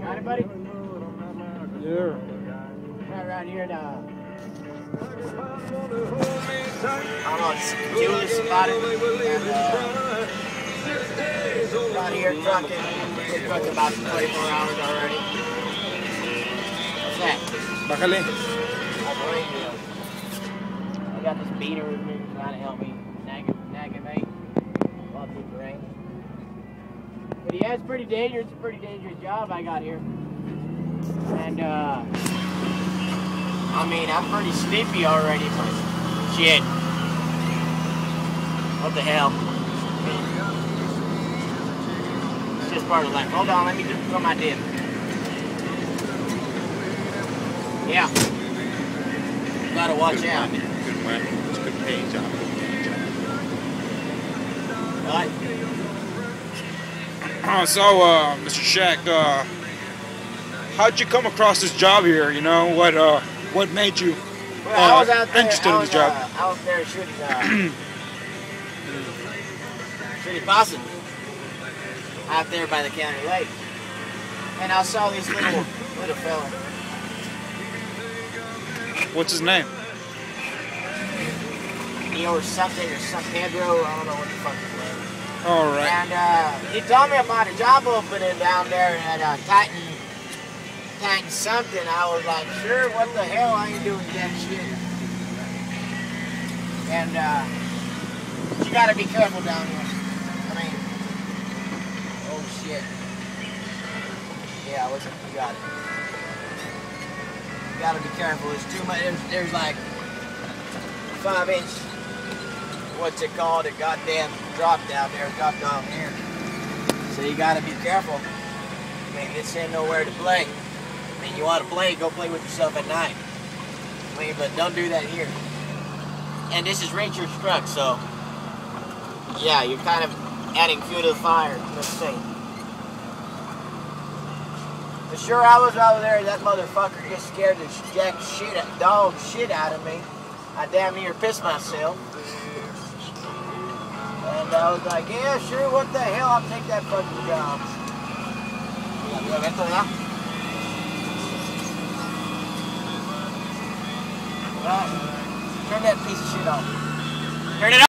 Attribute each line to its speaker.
Speaker 1: Got it, buddy?
Speaker 2: Yeah.
Speaker 1: Right here now. I don't know, it's curious about it. And, out here trucking. Been trucking about 24 hours already. What's that?
Speaker 2: Bájale.
Speaker 1: I got this beater with me trying to help me navigate while through the rain. But yeah, it's pretty dangerous. It's a pretty dangerous job I got here. And I mean, I'm pretty sleepy already, but shit. What the hell? It's just part of life. Hold on, let me just put my dip. Yeah. Gotta watch out.
Speaker 2: Good man. It's a good paying job.
Speaker 1: What?
Speaker 2: So, Mr. Shack, how'd you come across this job here? You know, what made you
Speaker 1: Well, I was out there,
Speaker 2: interested in this job?
Speaker 1: I was there shooting possum out there by the county lake, and I saw this little fella.
Speaker 2: What's his name?
Speaker 1: Neil or something, or some Pedro, I don't know what the fuck his name is.
Speaker 2: All right.
Speaker 1: And he told me about a job opening down there at Titan something. I was like, sure, what the hell, I ain't doing that shit. And you gotta be careful down here. I mean, oh shit. Yeah, you got it. You gotta be careful. There's too much. There's like 5-inch, what's it called? A goddamn drop down there, drop down here. So you gotta be careful. I mean, this ain't nowhere to play. I mean, you want to play, go play with yourself at night. I mean, but don't do that here. And this is Ranger's truck, so yeah, you're kind of adding fuel to the fire. Let's see. For sure, I was over there. That motherfucker just scared the dog shit out of me. I damn near pissed myself. And I was like, yeah, sure, what the hell? I'll take that fucking job. Well, turn that piece of shit off. Turn it off.